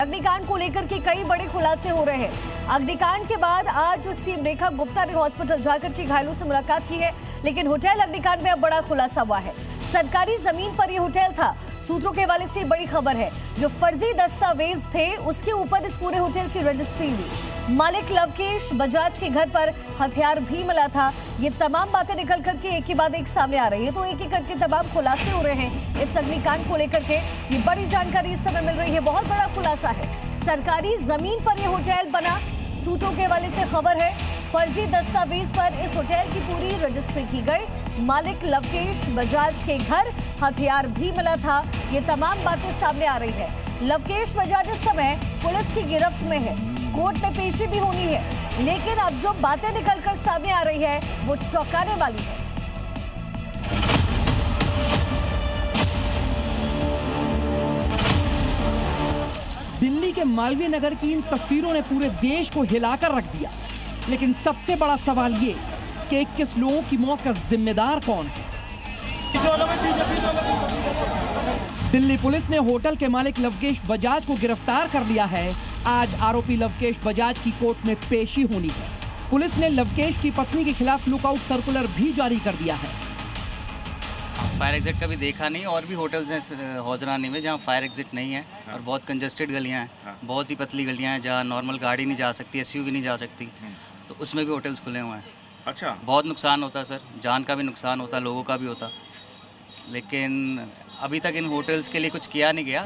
अग्निकांड को लेकर के कई बड़े खुलासे हो रहे हैं। अग्निकांड के बाद आज सीएम रेखा गुप्ता ने हॉस्पिटल जाकर के घायलों से मुलाकात की है, लेकिन होटल अग्निकांड में अब बड़ा खुलासा हुआ है। सरकारी जमीन पर यह होटल था। सूत्रों के हवाले से बड़ी खबर है, जो फर्जी दस्तावेज थे उसके ऊपर इस पूरे होटल की रजिस्ट्री हुई। मालिक लवकेश बजाज के घर पर हथियार भी मिला था। ये तमाम बातें निकल करके एक के बाद एक सामने आ रही है, तो एक एक करके तमाम खुलासे हो रहे हैं इस अग्निकांड को लेकर के। ये बड़ी जानकारी इस समय मिल रही है, बहुत बड़ा खुलासा है। सरकारी जमीन पर यह होटल बना। सूत्रों के हवाले से खबर है, फर्जी दस्तावेज पर इस होटल की पूरी रजिस्ट्री की गई। मालिक लवकेश बजाज के घर हथियार भी मिला था। ये तमाम बातें सामने आ रही है। लवकेश बजाज इस समय पुलिस की गिरफ्त में है, कोर्ट में पेशी भी होनी है, लेकिन अब जो बातें निकलकर सामने आ रही है वो चौंकाने वाली है। दिल्ली के मालवीय नगर की इन तस्वीरों ने पूरे देश को हिलाकर रख दिया, लेकिन सबसे बड़ा सवाल ये कि 21 लोगों की मौत का जिम्मेदार कौन है। दिल्ली पुलिस ने होटल के मालिक लवकेश बजाज को गिरफ्तार कर लिया है। आज आरोपी लवकेश बजाज की कोर्ट में पेशी होनी है। पुलिस ने लवकेश की पत्नी के खिलाफ लुकआउट सर्कुलर भी जारी कर दिया है। फायर एग्जिट कभी देखा नहीं, और भी होटल्स हैं हौजरानी में जहाँ फायर एग्जिट नहीं है। और बहुत कंजस्टेड गलियाँ हैं, बहुत ही पतली गलियाँ हैं जहाँ नॉर्मल गाड़ी नहीं जा सकती, एसयूवी नहीं जा सकती, तो उसमें भी होटल्स खुले हुए हैं। अच्छा, बहुत नुकसान होता है सर, जान का भी नुकसान होता, लोगों का भी होता, लेकिन अभी तक इन होटल्स के लिए कुछ किया नहीं गया।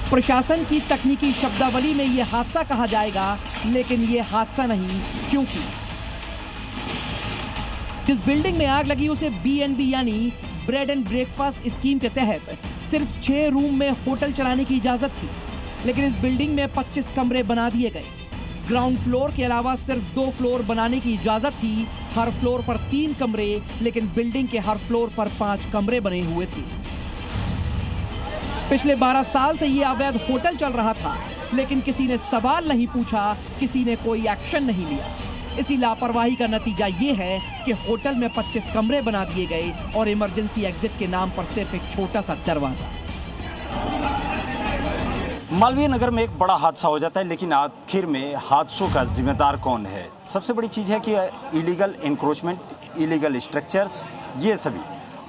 प्रशासन की तकनीकी शब्दावली में ये हादसा कहा जाएगा, लेकिन ये हादसा नहीं, क्योंकि जिस बिल्डिंग में आग लगी उसे BNB यानी ब्रेड एंड ब्रेकफास्ट स्कीम के तहत सिर्फ 6 रूम में होटल चलाने की इजाजत थी, लेकिन इस बिल्डिंग में 25 कमरे बना दिए गए। ग्राउंड फ्लोर के अलावा सिर्फ 2 फ्लोर बनाने की इजाजत थी। हर फ्लोर पर 3 कमरे, लेकिन बिल्डिंग के हर फ्लोर पर 5 कमरे बने हुए थे। पिछले 12 साल से ये अवैध होटल चल रहा था, लेकिन किसी ने सवाल नहीं पूछा, किसी ने कोई एक्शन नहीं लिया। इसी लापरवाही का नतीजा ये है कि होटल में 25 कमरे बना दिए गए और इमरजेंसी एग्जिट के नाम पर सिर्फ एक छोटा सा दरवाजा। मालवीय नगर में एक बड़ा हादसा हो जाता है, लेकिन आखिर में हादसों का जिम्मेदार कौन है? सबसे बड़ी चीज़ है कि इलीगल इंक्रोचमेंट, इलीगल स्ट्रक्चर्स, ये सभी।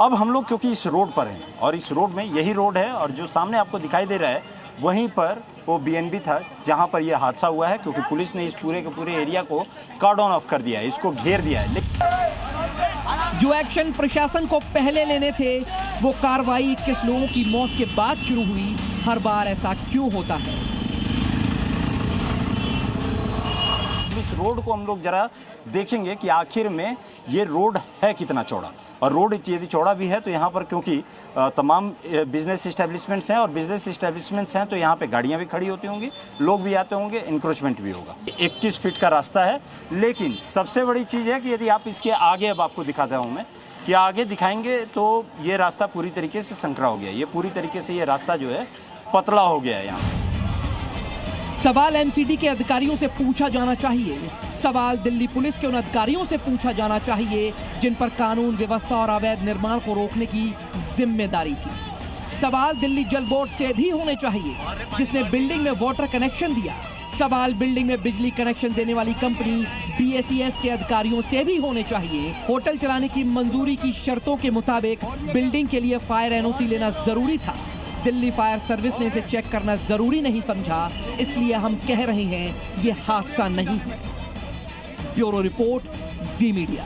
अब हम लोग क्योंकि इस रोड पर हैं और इस रोड में यही रोड है और जो सामने आपको दिखाई दे रहा है वहीं पर वो BNB था जहां पर यह हादसा हुआ है, क्योंकि पुलिस ने इस पूरे के पूरे एरिया को कॉर्डन ऑफ कर दिया है, इसको घेर दिया है। जो एक्शन प्रशासन को पहले लेने थे, वो कार्रवाई 21 लोगों की मौत के बाद शुरू हुई। हर बार ऐसा क्यों होता है? इस रोड को हम लोग जरा देखेंगे कि आखिर में ये रोड है कितना चौड़ा, और रोड यदि चौड़ा भी है तो यहाँ पर क्योंकि तमाम बिजनेस इस्टेब्लिशमेंट्स हैं और बिजनेस इस्टेब्लिशमेंट्स हैं तो यहाँ पे गाड़ियाँ भी खड़ी होती होंगी, लोग भी आते होंगे, इंक्रोचमेंट भी होगा। 21 फीट का रास्ता है, लेकिन सबसे बड़ी चीज़ है कि यदि आप इसके आगे, अब आपको दिखाता हूँ मैं कि आगे दिखाएंगे तो ये रास्ता पूरी तरीके से संकरा हो गया। ये पूरी तरीके से ये रास्ता जो है पतला हो गया है। यहाँ सवाल MCD के अधिकारियों से पूछा जाना चाहिए। सवाल दिल्ली पुलिस के उन अधिकारियों से पूछा जाना चाहिए जिन पर कानून व्यवस्था और अवैध निर्माण को रोकने की जिम्मेदारी थी। सवाल दिल्ली जल बोर्ड से भी होने चाहिए जिसने बिल्डिंग में वाटर कनेक्शन दिया। सवाल बिल्डिंग में बिजली कनेक्शन देने वाली कंपनी BSES के अधिकारियों से भी होने चाहिए। होटल चलाने की मंजूरी की शर्तों के मुताबिक बिल्डिंग के लिए फायर NOC लेना जरूरी था। दिल्ली फायर सर्विस ने इसे चेक करना जरूरी नहीं समझा, इसलिए हम कह रहे हैं ये हादसा नहीं है। ब्यूरो रिपोर्ट, जी मीडिया।